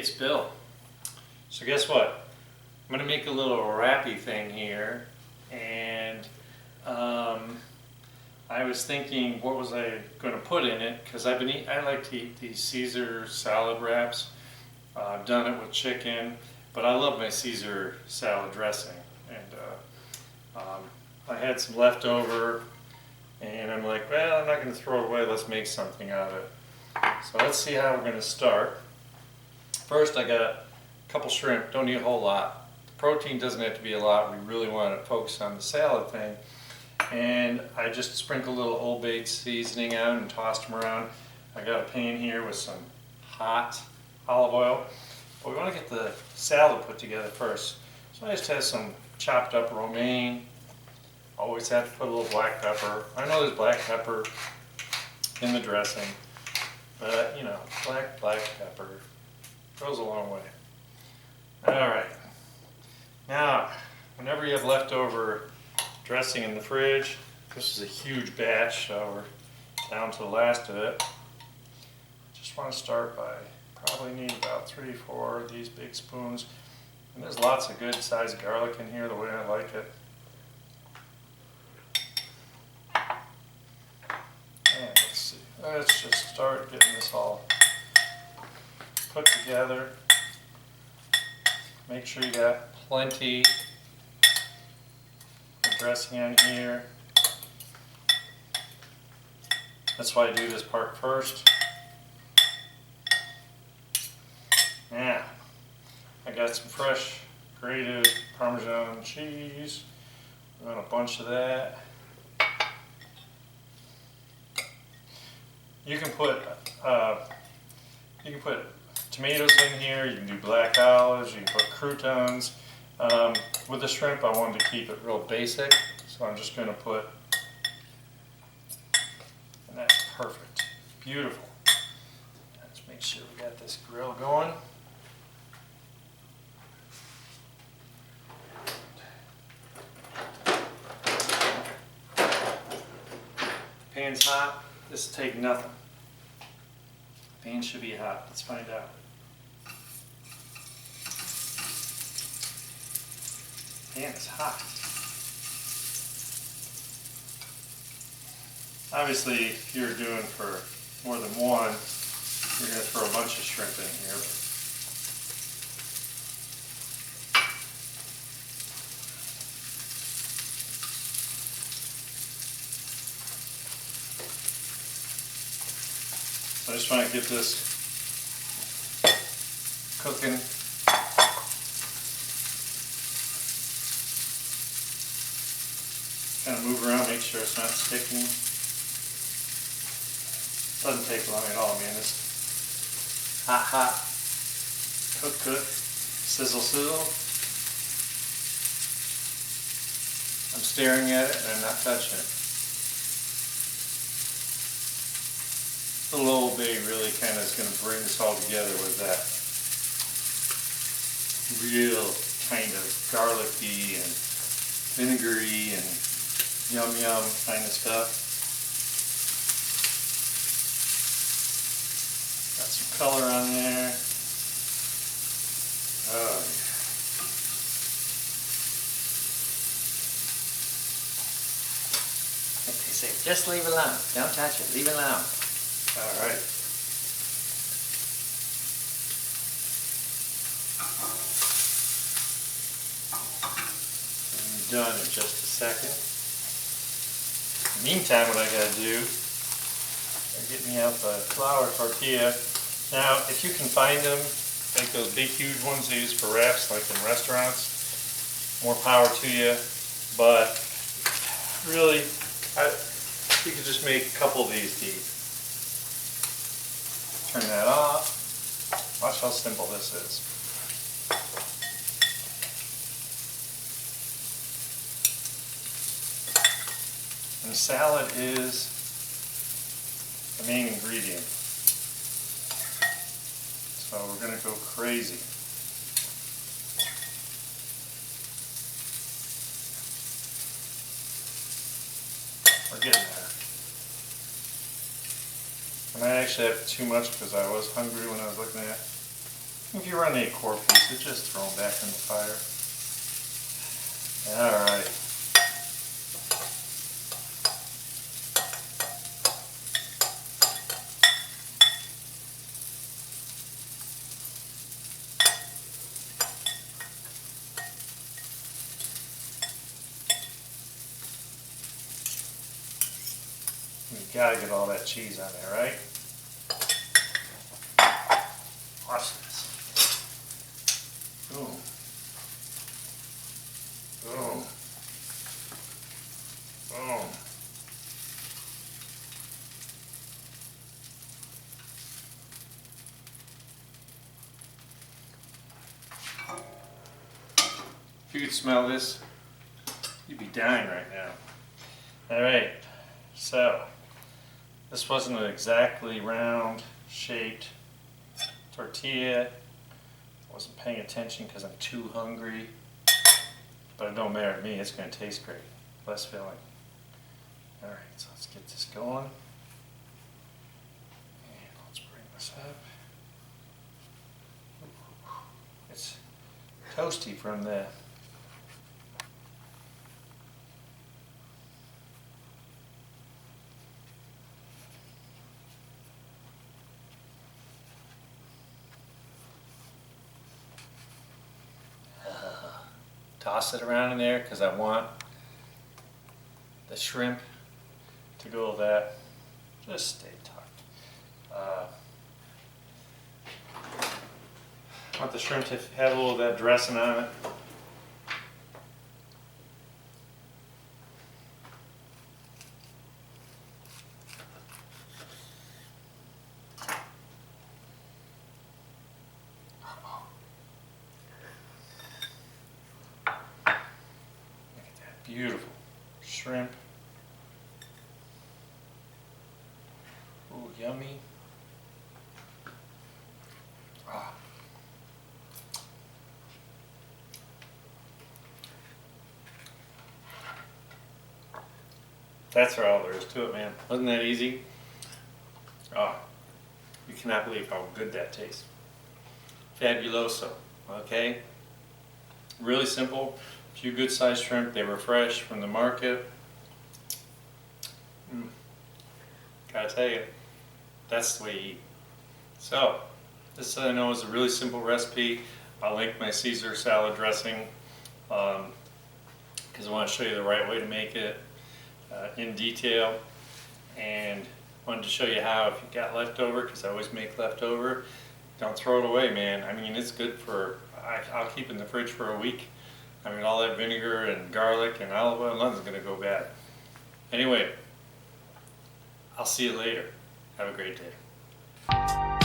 it's Bill. So guess what? I'm going to make a little wrappy thing here, and I was thinking, what was I going to put in it? Because I like to eat these Caesar salad wraps. I've done it with chicken, but I love my Caesar salad dressing. And I had some leftover, and I'm like, well, I'm not going to throw it away. Let's make something out of it. So let's see how we're going to start. First, I got a couple shrimp. Don't need a whole lot. The protein doesn't have to be a lot. We really want to focus on the salad thing. And I just sprinkled a little Old Bay seasoning out and tossed them around. I got a pan here with some hot olive oil. But we want to get the salad put together first. So I just have some chopped up romaine. Always have to put a little black pepper. I know there's black pepper in the dressing, but you know, black pepper goes a long way. Alright, now whenever you have leftover dressing in the fridge, this is a huge batch, so we're down to the last of it. Just want to start by probably need about 3 or 4 of these big spoons. And there's lots of good sized garlic in here the way I like it. And let's see, let's just start getting this all put together. Make sure you got plenty of dressing on here. That's why I do this part first. Now, I got some fresh grated Parmesan cheese. I want a bunch of that. You can put tomatoes in here. You can do black olives. You can put croutons. With the shrimp, I wanted to keep it real basic, so I'm just going to put, and that's perfect, beautiful. Let's make sure we got this grill going. Pan's hot. This will take nothing. Pan should be hot. Let's find out. Pan is hot. Obviously, if you're doing for more than one, you're going to throw a bunch of shrimp in here. I just want to get this cooking. Kind of move around, make sure it's not sticking. Doesn't take long at all, man. It's hot, cook, sizzle. I'm staring at it and I'm not touching it. The little Old Bay really kind of is going to bring this all together with that real kind of garlicky and vinegary and yum kind of stuff. Got some color on there. Oh yeah. Like they say, just leave it alone. Don't touch it. Leave it alone. All right. I'm done in just a second. In the meantime, what I gotta do is get me out the flour tortilla. Now, if you can find them, like those big huge ones they use for wraps, like in restaurants, more power to you. But really, you could just make a couple of these to eat. Turn that off. Watch how simple this is. And salad is the main ingredient. So we're going to go crazy. We're getting there. And I actually have too much because I was hungry when I was looking at it. If you run any core pieces, just throw them back in the fire. All right. You gotta get all that cheese on there, right? Watch this. Boom. Boom. Boom. If you could smell this, you'd be dying right now. All right, so this wasn't an exactly round shaped tortilla. I wasn't paying attention because I'm too hungry, but it don't matter to me. It's going to taste great. Less filling. All right, so let's get this going. And let's bring this up. It's toasty from the toss it around in there because I want the shrimp to go with that. Just stay tucked. I want the shrimp to have a little of that dressing on it. Beautiful shrimp. Ooh, yummy. Ah. That's all there is to it, man. Wasn't that easy? Ah, you cannot believe how good that tastes. Fabuloso, okay? Really simple. A few good sized shrimp. They were fresh from the market. Gotta tell you, that's the way you eat. So, this I know is a really simple recipe. I'll link my Caesar salad dressing because I want to show you the right way to make it in detail. And wanted to show you how, if you got leftover, because I always make leftover, don't throw it away, man. I mean, it's good for, I'll keep it in the fridge for a week. I mean, all that vinegar and garlic and olive oil, nothing's going to go bad. Anyway, I'll see you later. Have a great day.